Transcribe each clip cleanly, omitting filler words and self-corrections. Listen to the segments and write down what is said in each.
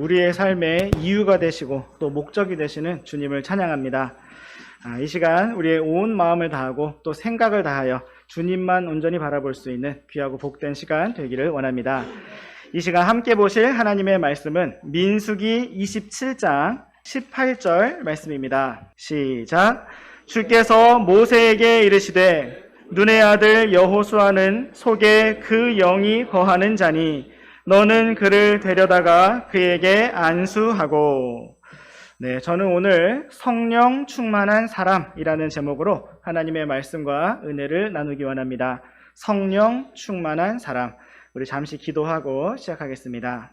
우리의 삶의 이유가 되시고 또 목적이 되시는 주님을 찬양합니다. 이 시간 우리의 온 마음을 다하고 또 생각을 다하여 주님만 온전히 바라볼 수 있는 귀하고 복된 시간 되기를 원합니다. 이 시간 함께 보실 하나님의 말씀은 민수기 27장 18절 말씀입니다. 시작. 주께서 모세에게 이르시되 눈의 아들 여호수아는 속에 그 영이 거하는 자니 너는 그를 데려다가 그에게 안수하고. 저는 오늘 성령 충만한 사람이라는 제목으로 하나님의 말씀과 은혜를 나누기 원합니다. 성령 충만한 사람. 우리 잠시 기도하고 시작하겠습니다.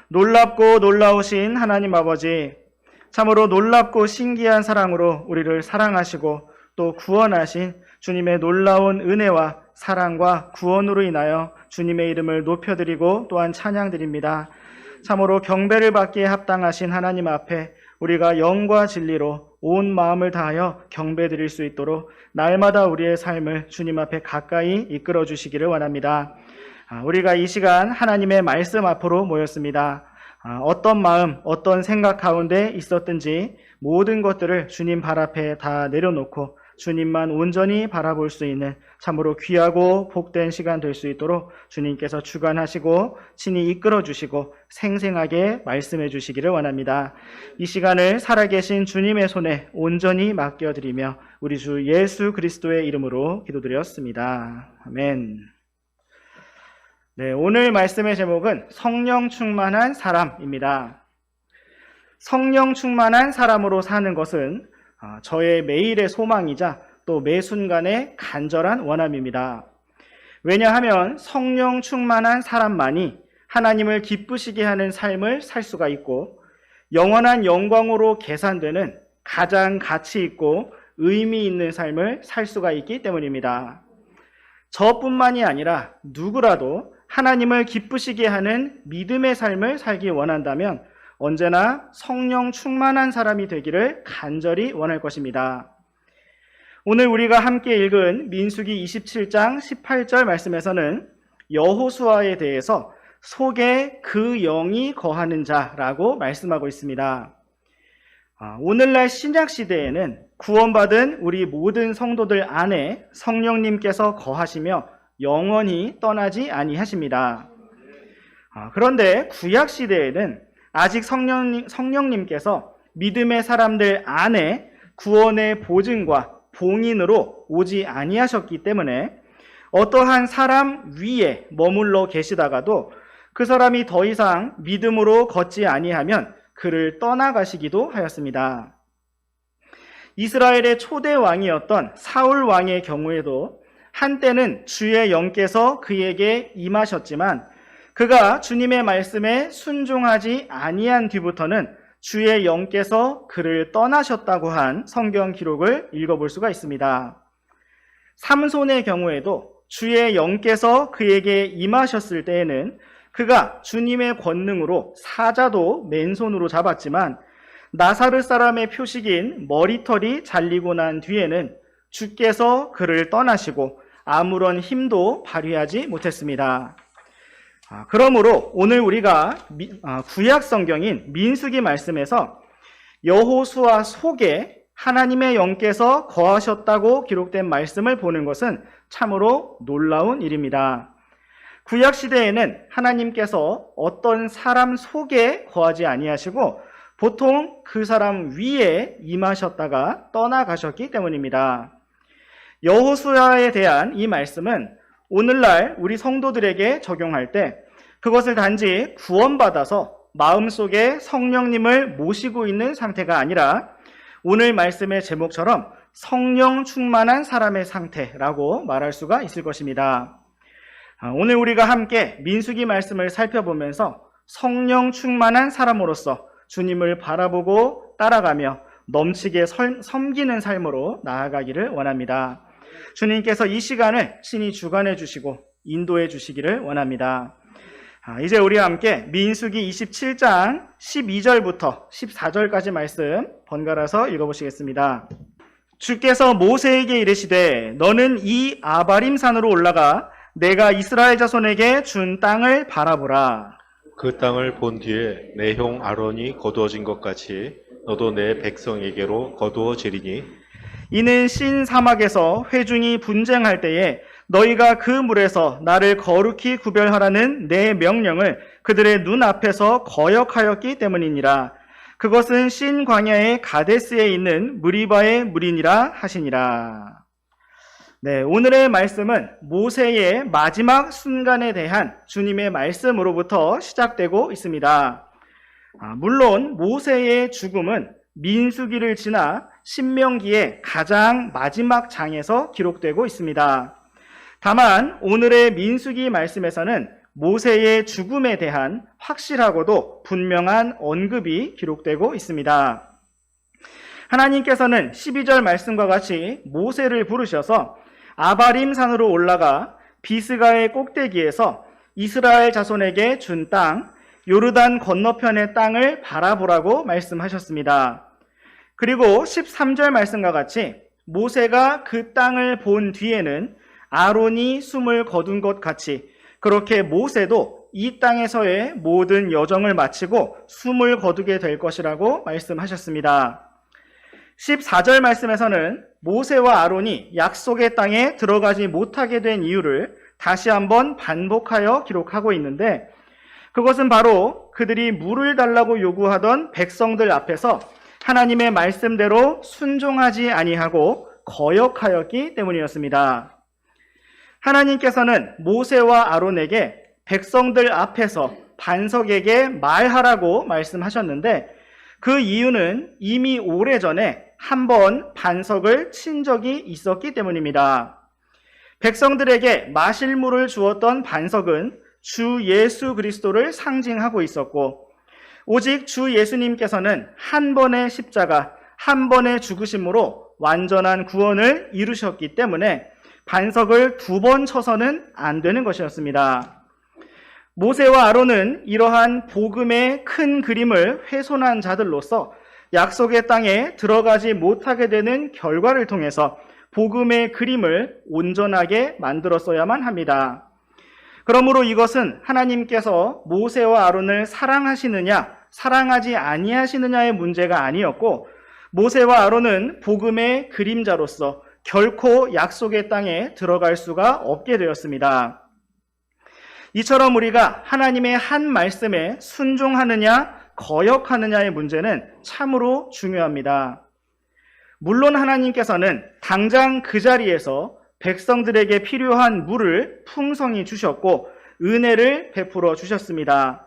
놀랍고 놀라우신 하나님 아버지, 참으로 놀랍고 신기한 사랑으로 우리를 사랑하시고 또 구원하신 주님의 놀라운 은혜와 사랑과 구원으로 인하여 주님의 이름을 높여드리고 또한 찬양드립니다. 참으로 경배를 받기에 합당하신 하나님 앞에 우리가 영과 진리로 온 마음을 다하여 경배드릴 수 있도록 날마다 우리의 삶을 주님 앞에 가까이 이끌어 주시기를 원합니다. 우리가 이 시간 하나님의 말씀 앞으로 모였습니다. 어떤 마음, 어떤 생각 가운데 있었든지 모든 것들을 주님 발 앞에 다 내려놓고 주님만 온전히 바라볼 수 있는 참으로 귀하고 복된 시간 될 수 있도록 주님께서 주관하시고 친히 이끌어 주시고 생생하게 말씀해 주시기를 원합니다. 이 시간을 살아계신 주님의 손에 온전히 맡겨드리며 우리 주 예수 그리스도의 이름으로 기도드렸습니다. 아멘. 오늘 말씀의 제목은 성령 충만한 사람입니다. 성령 충만한 사람으로 사는 것은 저의 매일의 소망이자 또 매 순간의 간절한 원함입니다. 왜냐하면 성령 충만한 사람만이 하나님을 기쁘시게 하는 삶을 살 수가 있고 영원한 영광으로 계산되는 가장 가치 있고 의미 있는 삶을 살 수가 있기 때문입니다. 저뿐만이 아니라 누구라도 하나님을 기쁘시게 하는 믿음의 삶을 살기 원한다면 언제나 성령 충만한 사람이 되기를 간절히 원할 것입니다. 오늘 우리가 함께 읽은 민수기 27장 18절 말씀에서는 여호수아에 대해서 속에 그 영이 거하는 자라고 말씀하고 있습니다. 오늘날 신약시대에는 구원받은 우리 모든 성도들 안에 성령님께서 거하시며 영원히 떠나지 아니하십니다. 그런데 구약시대에는 아직 성령님께서 믿음의 사람들 안에 구원의 보증과 봉인으로 오지 아니하셨기 때문에 어떠한 사람 위에 머물러 계시다가도 그 사람이 더 이상 믿음으로 걷지 아니하면 그를 떠나가시기도 하였습니다. 이스라엘의 초대 왕이었던 사울 왕의 경우에도 한때는 주의 영께서 그에게 임하셨지만 그가 주님의 말씀에 순종하지 아니한 뒤부터는 주의 영께서 그를 떠나셨다고 한 성경 기록을 읽어볼 수가 있습니다. 삼손의 경우에도 주의 영께서 그에게 임하셨을 때에는 그가 주님의 권능으로 사자도 맨손으로 잡았지만 나사렛 사람의 표식인 머리털이 잘리고 난 뒤에는 주께서 그를 떠나시고 아무런 힘도 발휘하지 못했습니다. 그러므로 오늘 우리가 구약 성경인 민수기 말씀에서 여호수아 속에 하나님의 영께서 거하셨다고 기록된 말씀을 보는 것은 참으로 놀라운 일입니다. 구약 시대에는 하나님께서 어떤 사람 속에 거하지 아니하시고 보통 그 사람 위에 임하셨다가 떠나가셨기 때문입니다. 여호수아에 대한 이 말씀은 오늘날 우리 성도들에게 적용할 때 그것을 단지 구원받아서 마음속에 성령님을 모시고 있는 상태가 아니라 오늘 말씀의 제목처럼 성령 충만한 사람의 상태라고 말할 수가 있을 것입니다. 오늘 우리가 함께 민수기 말씀을 살펴보면서 성령 충만한 사람으로서 주님을 바라보고 따라가며 넘치게 섬기는 삶으로 나아가기를 원합니다. 주님께서 이 시간을 친히 주관해 주시고 인도해 주시기를 원합니다. 이제 우리와 함께 민수기 27장 12절부터 14절까지 말씀 번갈아서 읽어보시겠습니다. 주께서 모세에게 이르시되 너는 이 아바림 산으로 올라가 내가 이스라엘 자손에게 준 땅을 바라보라. 그 땅을 본 뒤에 내 형 아론이 거두어진 것 같이 너도 내 백성에게로 거두어지리니 이는 신 사막에서 회중이 분쟁할 때에 너희가 그 물에서 나를 거룩히 구별하라는 내 명령을 그들의 눈앞에서 거역하였기 때문이니라. 그것은 신 광야의 가데스에 있는 무리바의 물이니라 하시니라. 네, 오늘의 말씀은 모세의 마지막 순간에 대한 주님의 말씀으로부터 시작되고 있습니다. 물론 모세의 죽음은 민수기를 지나 신명기의 가장 마지막 장에서 기록되고 있습니다. 다만 오늘의 민수기 말씀에서는 모세의 죽음에 대한 확실하고도 분명한 언급이 기록되고 있습니다. 하나님께서는 12절 말씀과 같이 모세를 부르셔서 아바림 산으로 올라가 비스가의 꼭대기에서 이스라엘 자손에게 준 땅, 요르단 건너편의 땅을 바라보라고 말씀하셨습니다. 그리고 13절 말씀과 같이 모세가 그 땅을 본 뒤에는 아론이 숨을 거둔 것 같이 그렇게 모세도 이 땅에서의 모든 여정을 마치고 숨을 거두게 될 것이라고 말씀하셨습니다. 14절 말씀에서는 모세와 아론이 약속의 땅에 들어가지 못하게 된 이유를 다시 한번 반복하여 기록하고 있는데 그것은 바로 그들이 물을 달라고 요구하던 백성들 앞에서 하나님의 말씀대로 순종하지 아니하고 거역하였기 때문이었습니다. 하나님께서는 모세와 아론에게 백성들 앞에서 반석에게 말하라고 말씀하셨는데 그 이유는 이미 오래전에 한 번 반석을 친 적이 있었기 때문입니다. 백성들에게 마실 물을 주었던 반석은 주 예수 그리스도를 상징하고 있었고 오직 주 예수님께서는 한 번의 십자가, 한 번의 죽으심으로 완전한 구원을 이루셨기 때문에 반석을 두 번 쳐서는 안 되는 것이었습니다. 모세와 아론은 이러한 복음의 큰 그림을 훼손한 자들로서 약속의 땅에 들어가지 못하게 되는 결과를 통해서 복음의 그림을 온전하게 만들었어야만 합니다. 그러므로 이것은 하나님께서 모세와 아론을 사랑하시느냐, 사랑하지 아니하시느냐의 문제가 아니었고 모세와 아론은 복음의 그림자로서 결코 약속의 땅에 들어갈 수가 없게 되었습니다. 이처럼 우리가 하나님의 한 말씀에 순종하느냐 거역하느냐의 문제는 참으로 중요합니다. 물론 하나님께서는 당장 그 자리에서 백성들에게 필요한 물을 풍성히 주셨고 은혜를 베풀어 주셨습니다.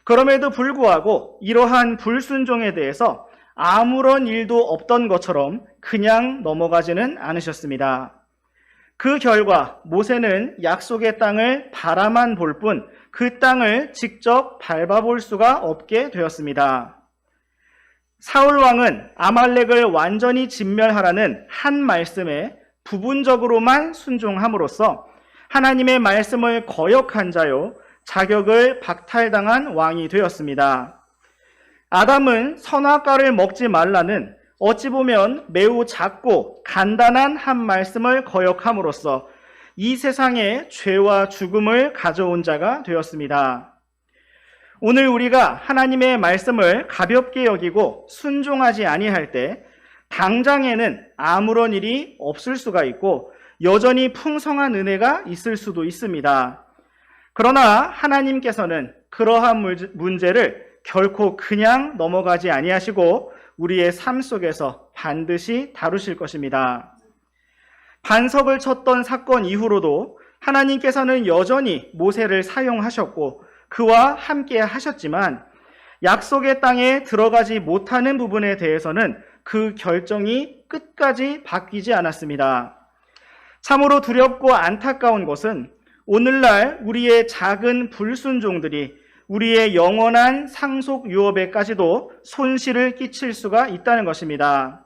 그럼에도 불구하고 이러한 불순종에 대해서 아무런 일도 없던 것처럼 그냥 넘어가지는 않으셨습니다. 그 결과 모세는 약속의 땅을 바라만 볼 뿐 그 땅을 직접 밟아볼 수가 없게 되었습니다. 사울 왕은 아말렉을 완전히 진멸하라는 한 말씀에 부분적으로만 순종함으로써 하나님의 말씀을 거역한 자요 자격을 박탈당한 왕이 되었습니다. 아담은 선악과를 먹지 말라는 어찌 보면 매우 작고 간단한 한 말씀을 거역함으로써 이 세상에 죄와 죽음을 가져온 자가 되었습니다. 오늘 우리가 하나님의 말씀을 가볍게 여기고 순종하지 아니할 때 당장에는 아무런 일이 없을 수가 있고 여전히 풍성한 은혜가 있을 수도 있습니다. 그러나 하나님께서는 그러한 문제를 결코 그냥 넘어가지 아니하시고 우리의 삶 속에서 반드시 다루실 것입니다. 반석을 쳤던 사건 이후로도 하나님께서는 여전히 모세를 사용하셨고 그와 함께 하셨지만 약속의 땅에 들어가지 못하는 부분에 대해서는 그 결정이 끝까지 바뀌지 않았습니다. 참으로 두렵고 안타까운 것은 오늘날 우리의 작은 불순종들이 우리의 영원한 상속 유업에까지도 손실을 끼칠 수가 있다는 것입니다.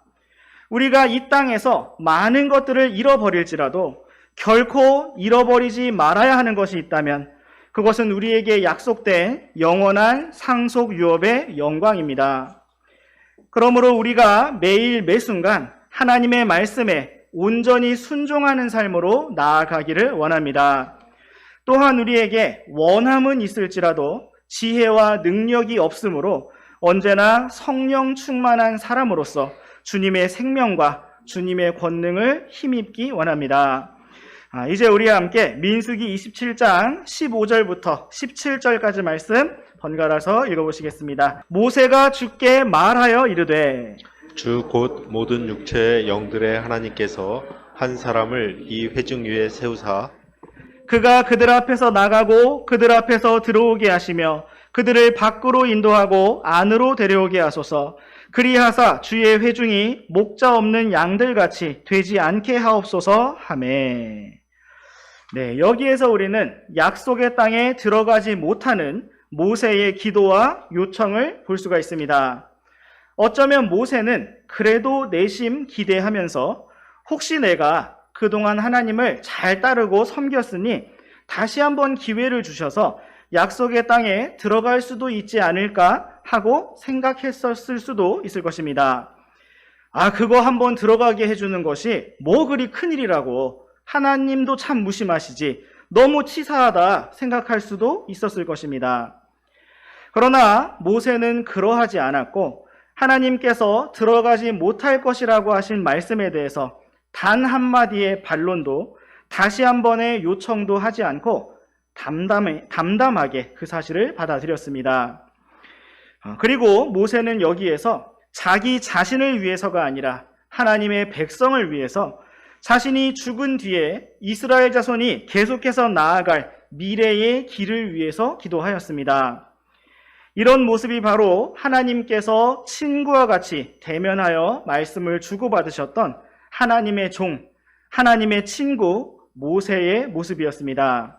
우리가 이 땅에서 많은 것들을 잃어버릴지라도 결코 잃어버리지 말아야 하는 것이 있다면 그것은 우리에게 약속된 영원한 상속 유업의 영광입니다. 그러므로 우리가 매일 매순간 하나님의 말씀에 온전히 순종하는 삶으로 나아가기를 원합니다. 또한 우리에게 원함은 있을지라도 지혜와 능력이 없으므로 언제나 성령 충만한 사람으로서 주님의 생명과 주님의 권능을 힘입기 원합니다. 이제 우리와 함께 민수기 27장 15절부터 17절까지 말씀 번갈아서 읽어보시겠습니다. 모세가 주께 말하여 이르되 주 곧 모든 육체의 영들의 하나님께서 한 사람을 이 회중 위에 세우사 그가 그들 앞에서 나가고 그들 앞에서 들어오게 하시며 그들을 밖으로 인도하고 안으로 데려오게 하소서. 그리하사 주의 회중이 목자 없는 양들같이 되지 않게 하옵소서 하매. 네, 여기에서 우리는 약속의 땅에 들어가지 못하는 모세의 기도와 요청을 볼 수가 있습니다. 어쩌면 모세는 그래도 내심 기대하면서 혹시 내가 그동안 하나님을 잘 따르고 섬겼으니 다시 한번 기회를 주셔서 약속의 땅에 들어갈 수도 있지 않을까 하고 생각했었을 수도 있을 것입니다. 그거 한번 들어가게 해주는 것이 뭐 그리 큰일이라고, 하나님도 참 무심하시지, 너무 치사하다 생각할 수도 있었을 것입니다. 그러나 모세는 그러하지 않았고 하나님께서 들어가지 못할 것이라고 하신 말씀에 대해서 단 한마디의 반론도 다시 한 번의 요청도 하지 않고 담담하게 그 사실을 받아들였습니다. 그리고 모세는 여기에서 자기 자신을 위해서가 아니라 하나님의 백성을 위해서 자신이 죽은 뒤에 이스라엘 자손이 계속해서 나아갈 미래의 길을 위해서 기도하였습니다. 이런 모습이 바로 하나님께서 친구와 같이 대면하여 말씀을 주고받으셨던 하나님의 종, 하나님의 친구 모세의 모습이었습니다.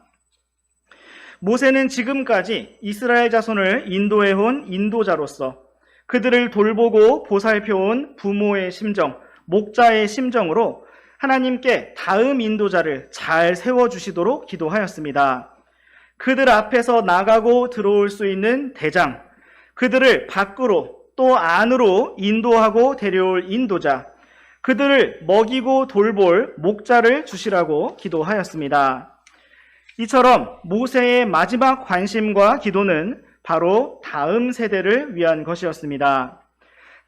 모세는 지금까지 이스라엘 자손을 인도해온 인도자로서 그들을 돌보고 보살펴온 부모의 심정, 목자의 심정으로 하나님께 다음 인도자를 잘 세워주시도록 기도하였습니다. 그들 앞에서 나가고 들어올 수 있는 대장, 그들을 밖으로 또 안으로 인도하고 데려올 인도자, 그들을 먹이고 돌볼 목자를 주시라고 기도하였습니다. 이처럼 모세의 마지막 관심과 기도는 바로 다음 세대를 위한 것이었습니다.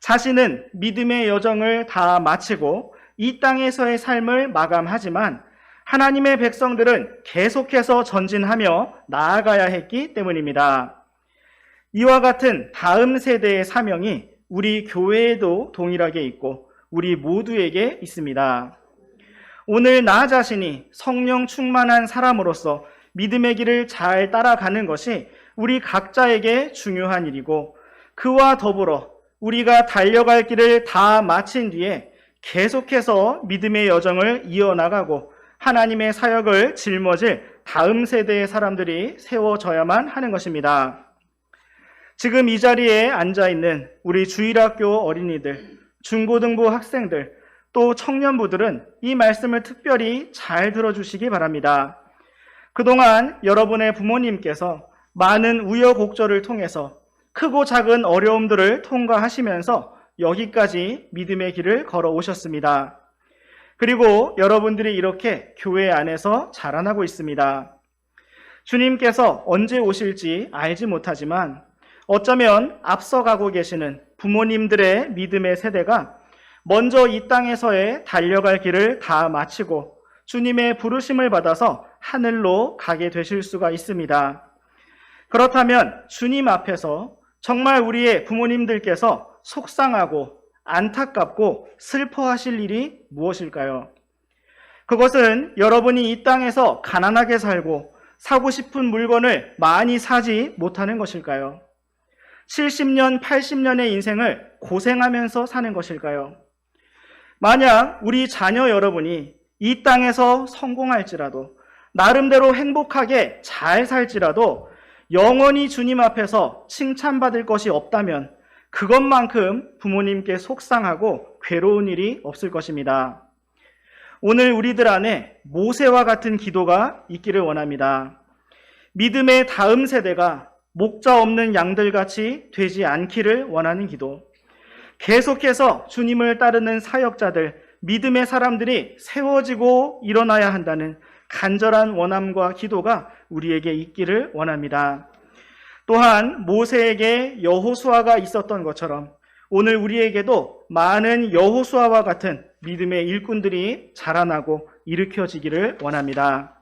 자신은 믿음의 여정을 다 마치고 이 땅에서의 삶을 마감하지만 하나님의 백성들은 계속해서 전진하며 나아가야 했기 때문입니다. 이와 같은 다음 세대의 사명이 우리 교회에도 동일하게 있고 우리 모두에게 있습니다. 오늘 나 자신이 성령 충만한 사람으로서 믿음의 길을 잘 따라가는 것이 우리 각자에게 중요한 일이고, 그와 더불어 우리가 달려갈 길을 다 마친 뒤에 계속해서 믿음의 여정을 이어나가고 하나님의 사역을 짊어질 다음 세대의 사람들이 세워져야만 하는 것입니다. 지금 이 자리에 앉아있는 우리 주일학교 어린이들, 중고등부 학생들, 또 청년부들은 이 말씀을 특별히 잘 들어주시기 바랍니다. 그동안 여러분의 부모님께서 많은 우여곡절을 통해서 크고 작은 어려움들을 통과하시면서 여기까지 믿음의 길을 걸어오셨습니다. 그리고 여러분들이 이렇게 교회 안에서 자라나고 있습니다. 주님께서 언제 오실지 알지 못하지만 어쩌면 앞서가고 계시는 부모님들의 믿음의 세대가 먼저 이 땅에서의 달려갈 길을 다 마치고 주님의 부르심을 받아서 하늘로 가게 되실 수가 있습니다. 그렇다면 주님 앞에서 정말 우리의 부모님들께서 속상하고 안타깝고 슬퍼하실 일이 무엇일까요? 그것은 여러분이 이 땅에서 가난하게 살고 사고 싶은 물건을 많이 사지 못하는 것일까요? 70년, 80년의 인생을 고생하면서 사는 것일까요? 만약 우리 자녀 여러분이 이 땅에서 성공할지라도, 나름대로 행복하게 잘 살지라도 영원히 주님 앞에서 칭찬받을 것이 없다면 그것만큼 부모님께 속상하고 괴로운 일이 없을 것입니다. 오늘 우리들 안에 모세와 같은 기도가 있기를 원합니다. 믿음의 다음 세대가 목자 없는 양들같이 되지 않기를 원하는 기도. 계속해서 주님을 따르는 사역자들, 믿음의 사람들이 세워지고 일어나야 한다는 간절한 원함과 기도가 우리에게 있기를 원합니다. 또한 모세에게 여호수아가 있었던 것처럼 오늘 우리에게도 많은 여호수아와 같은 믿음의 일꾼들이 자라나고 일으켜지기를 원합니다.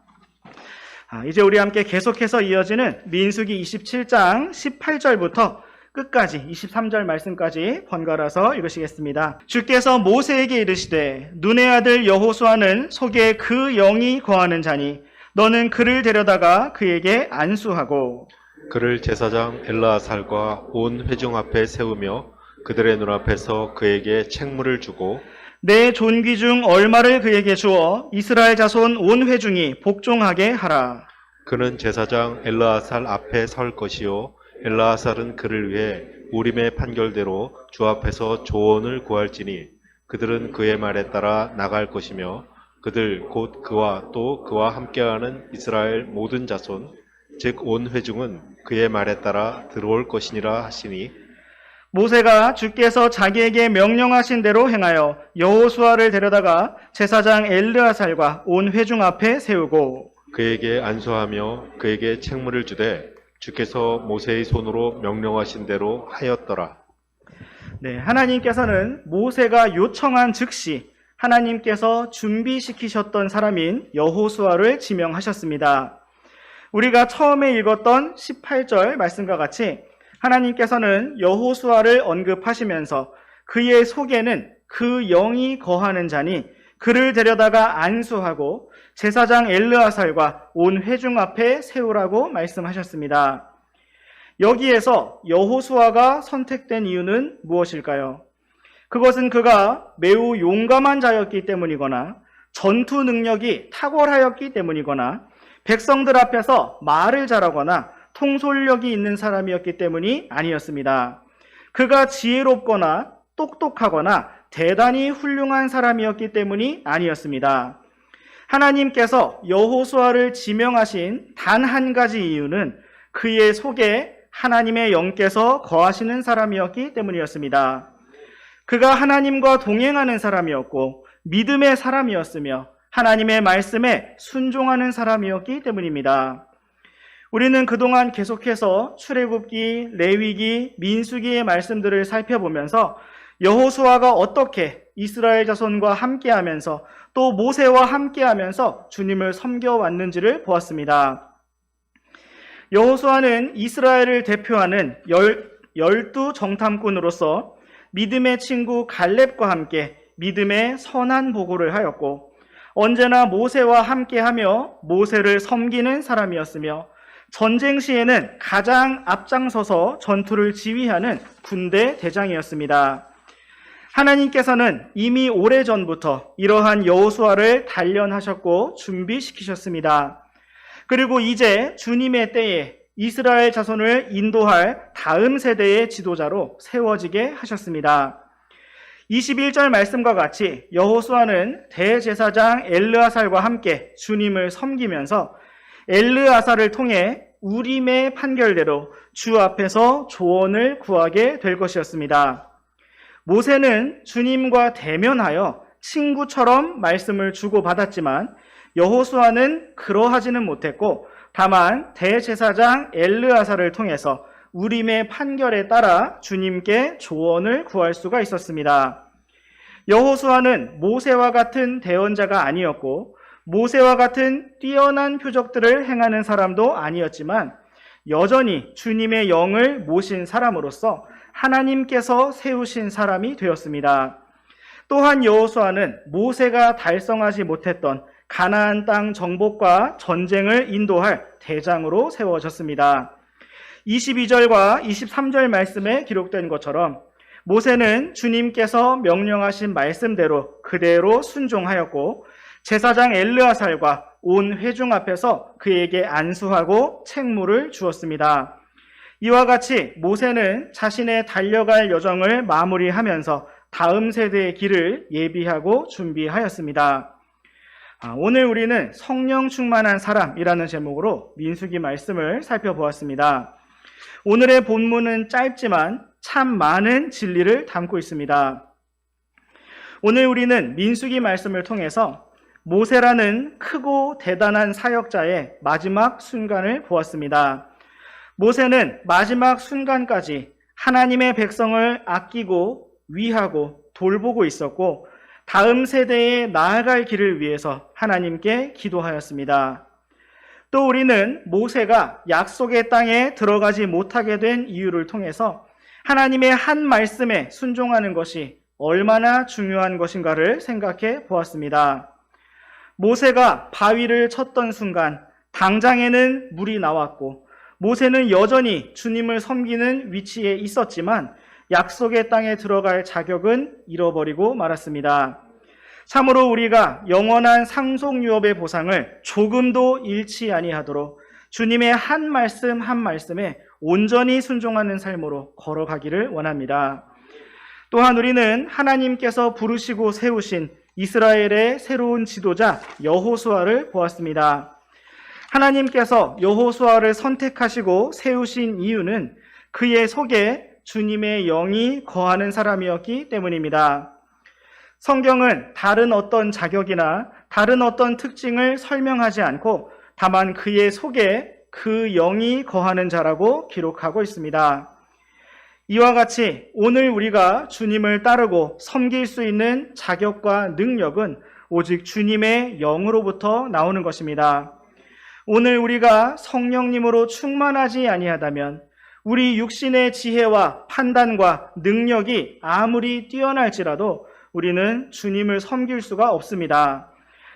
이제 우리 함께 계속해서 이어지는 민수기 27장 18절부터 끝까지 23절 말씀까지 번갈아서 읽으시겠습니다. 주께서 모세에게 이르시되 눈의 아들 여호수아는 속에 그 영이 거하는 자니 너는 그를 데려다가 그에게 안수하고 그를 제사장 엘르아살과 온 회중 앞에 세우며 그들의 눈앞에서 그에게 책무를 주고 내 존귀 중 얼마를 그에게 주어 이스라엘 자손 온 회중이 복종하게 하라. 그는 제사장 엘르아살 앞에 설 것이요 엘르아살은 그를 위해 우림의 판결대로 주 앞에서 조언을 구할지니 그들은 그의 말에 따라 나갈 것이며 그들 곧 그와 또 그와 함께하는 이스라엘 모든 자손 즉 온 회중은 그의 말에 따라 들어올 것이니라 하시니 모세가 주께서 자기에게 명령하신 대로 행하여 여호수아를 데려다가 제사장 엘르아살과 온 회중 앞에 세우고 그에게 안수하며 그에게 책무를 주되 주께서 모세의 손으로 명령하신 대로 하였더라. 네, 하나님께서는 모세가 요청한 즉시 하나님께서 준비시키셨던 사람인 여호수아를 지명하셨습니다. 우리가 처음에 읽었던 18절 말씀과 같이 하나님께서는 여호수아를 언급하시면서 그의 속에는 그 영이 거하는 자니 그를 데려다가 안수하고 제사장 엘르아살과 온 회중 앞에 세우라고 말씀하셨습니다. 여기에서 여호수아가 선택된 이유는 무엇일까요? 그것은 그가 매우 용감한 자였기 때문이거나 전투 능력이 탁월하였기 때문이거나 백성들 앞에서 말을 잘하거나 통솔력이 있는 사람이었기 때문이 아니었습니다. 그가 지혜롭거나 똑똑하거나 대단히 훌륭한 사람이었기 때문이 아니었습니다. 하나님께서 여호수아를 지명하신 단 한 가지 이유는 그의 속에 하나님의 영께서 거하시는 사람이었기 때문이었습니다. 그가 하나님과 동행하는 사람이었고 믿음의 사람이었으며 하나님의 말씀에 순종하는 사람이었기 때문입니다. 우리는 그동안 계속해서 출애굽기, 레위기, 민수기의 말씀들을 살펴보면서 여호수아가 어떻게 이스라엘 자손과 함께하면서 또 모세와 함께하면서 주님을 섬겨왔는지를 보았습니다. 여호수아는 이스라엘을 대표하는 12 정탐꾼으로서 믿음의 친구 갈렙과 함께 믿음의 선한 보고를 하였고 언제나 모세와 함께하며 모세를 섬기는 사람이었으며 전쟁 시에는 가장 앞장서서 전투를 지휘하는 군대 대장이었습니다. 하나님께서는 이미 오래전부터 이러한 여호수아를 단련하셨고 준비시키셨습니다. 그리고 이제 주님의 때에 이스라엘 자손을 인도할 다음 세대의 지도자로 세워지게 하셨습니다. 21절 말씀과 같이 여호수아는 대제사장 엘르아살과 함께 주님을 섬기면서 엘르아살을 통해 우림의 판결대로 주 앞에서 조언을 구하게 될 것이었습니다. 모세는 주님과 대면하여 친구처럼 말씀을 주고받았지만 여호수아는 그러하지는 못했고 다만 대제사장 엘르아살을 통해서 우림의 판결에 따라 주님께 조언을 구할 수가 있었습니다. 여호수아는 모세와 같은 대언자가 아니었고 모세와 같은 뛰어난 표적들을 행하는 사람도 아니었지만 여전히 주님의 영을 모신 사람으로서 하나님께서 세우신 사람이 되었습니다. 또한 여호수아는 모세가 달성하지 못했던 가나안 땅 정복과 전쟁을 인도할 대장으로 세워졌습니다. 22절과 23절 말씀에 기록된 것처럼 모세는 주님께서 명령하신 말씀대로 그대로 순종하였고 제사장 엘르아살과 온 회중 앞에서 그에게 안수하고 책무를 주었습니다. 이와 같이 모세는 자신의 달려갈 여정을 마무리하면서 다음 세대의 길을 예비하고 준비하였습니다. 오늘 우리는 성령 충만한 사람이라는 제목으로 민수기 말씀을 살펴보았습니다. 오늘의 본문은 짧지만 참 많은 진리를 담고 있습니다. 오늘 우리는 민수기 말씀을 통해서 모세라는 크고 대단한 사역자의 마지막 순간을 보았습니다. 모세는 마지막 순간까지 하나님의 백성을 아끼고 위하고 돌보고 있었고 다음 세대에 나아갈 길을 위해서 하나님께 기도하였습니다. 또 우리는 모세가 약속의 땅에 들어가지 못하게 된 이유를 통해서 하나님의 한 말씀에 순종하는 것이 얼마나 중요한 것인가를 생각해 보았습니다. 모세가 바위를 쳤던 순간 당장에는 물이 나왔고 모세는 여전히 주님을 섬기는 위치에 있었지만 약속의 땅에 들어갈 자격은 잃어버리고 말았습니다. 참으로 우리가 영원한 상속유업의 보상을 조금도 잃지 아니하도록 주님의 한 말씀 한 말씀에 온전히 순종하는 삶으로 걸어가기를 원합니다. 또한 우리는 하나님께서 부르시고 세우신 이스라엘의 새로운 지도자 여호수아를 보았습니다. 하나님께서 여호수아를 선택하시고 세우신 이유는 그의 속에 주님의 영이 거하는 사람이었기 때문입니다. 성경은 다른 어떤 자격이나 다른 어떤 특징을 설명하지 않고 다만 그의 속에 그 영이 거하는 자라고 기록하고 있습니다. 이와 같이 오늘 우리가 주님을 따르고 섬길 수 있는 자격과 능력은 오직 주님의 영으로부터 나오는 것입니다. 오늘 우리가 성령님으로 충만하지 아니하다면 우리 육신의 지혜와 판단과 능력이 아무리 뛰어날지라도 우리는 주님을 섬길 수가 없습니다.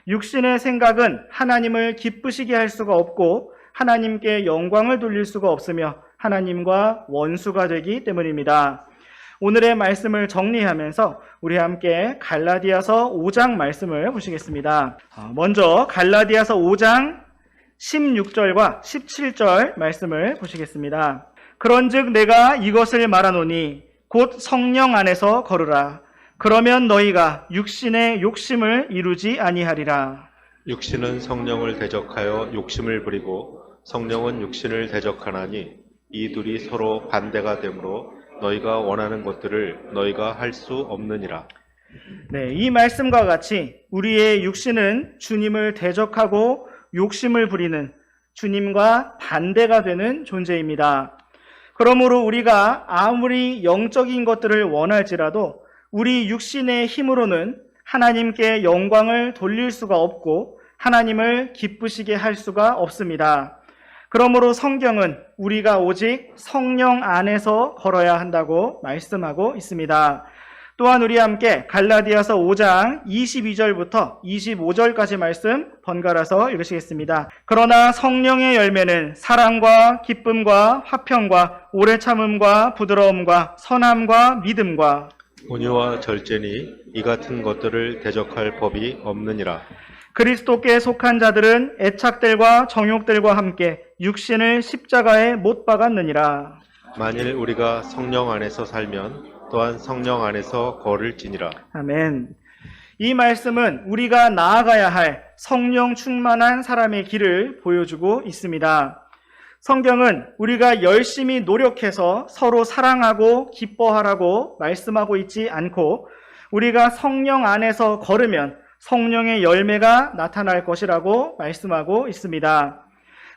육신의 생각은 하나님을 기쁘시게 할 수가 없고 하나님께 영광을 돌릴 수가 없으며 하나님과 원수가 되기 때문입니다. 오늘의 말씀을 정리하면서 우리 함께 갈라디아서 5장 말씀을 보시겠습니다. 먼저 갈라디아서 5장 16절과 17절 말씀을 보시겠습니다. 그런즉 내가 이것을 말하노니 곧 성령 안에서 걸으라. 그러면 너희가 육신의 욕심을 이루지 아니하리라. 육신은 성령을 대적하여 욕심을 부리고 성령은 육신을 대적하나니 이 둘이 서로 반대가 되므로 너희가 원하는 것들을 너희가 할 수 없느니라. 네, 이 말씀과 같이 우리의 육신은 주님을 대적하고 욕심을 부리는 주님과 반대가 되는 존재입니다. 그러므로 우리가 아무리 영적인 것들을 원할지라도 우리 육신의 힘으로는 하나님께 영광을 돌릴 수가 없고 하나님을 기쁘시게 할 수가 없습니다. 그러므로 성경은 우리가 오직 성령 안에서 걸어야 한다고 말씀하고 있습니다. 또한 우리 함께 갈라디아서 5장 22절부터 25절까지 말씀 번갈아서 읽으시겠습니다. 그러나 성령의 열매는 사랑과 기쁨과 화평과 오래 참음과 부드러움과 선함과 믿음과 온유와 절제니 이 같은 것들을 대적할 법이 없느니라. 그리스도께 속한 자들은 애착들과 정욕들과 함께 육신을 십자가에 못 박았느니라. 만일 우리가 성령 안에서 살면 또한 성령 안에서 걸을지니라. 아멘. 이 말씀은 우리가 나아가야 할 성령 충만한 사람의 길을 보여주고 있습니다. 성경은 우리가 열심히 노력해서 서로 사랑하고 기뻐하라고 말씀하고 있지 않고 우리가 성령 안에서 걸으면 성령의 열매가 나타날 것이라고 말씀하고 있습니다.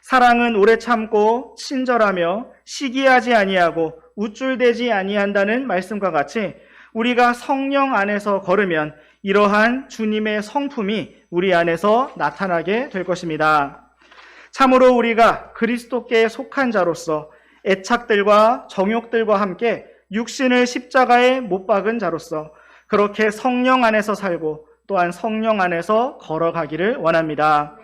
사랑은 오래 참고 친절하며 시기하지 아니하고 우쭐대지 아니한다는 말씀과 같이 우리가 성령 안에서 걸으면 이러한 주님의 성품이 우리 안에서 나타나게 될 것입니다. 참으로 우리가 그리스도께 속한 자로서 애착들과 정욕들과 함께 육신을 십자가에 못 박은 자로서 그렇게 성령 안에서 살고 또한 성령 안에서 걸어가기를 원합니다.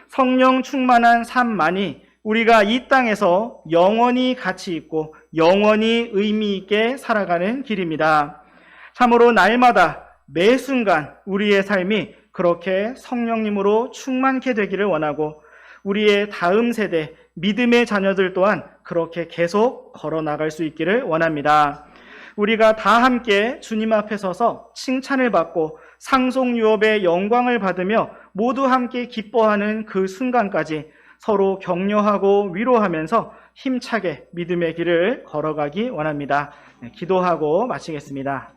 성령 충만한 삶만이 우리가 이 땅에서 영원히 가치 있고 영원히 의미 있게 살아가는 길입니다. 참으로 날마다 매 순간 우리의 삶이 그렇게 성령님으로 충만케 되기를 원하고 우리의 다음 세대 믿음의 자녀들 또한 그렇게 계속 걸어나갈 수 있기를 원합니다. 우리가 다 함께 주님 앞에 서서 칭찬을 받고 상속유업의 영광을 받으며 모두 함께 기뻐하는 그 순간까지 서로 격려하고 위로하면서 힘차게 믿음의 길을 걸어가기 원합니다. 기도하고 마치겠습니다.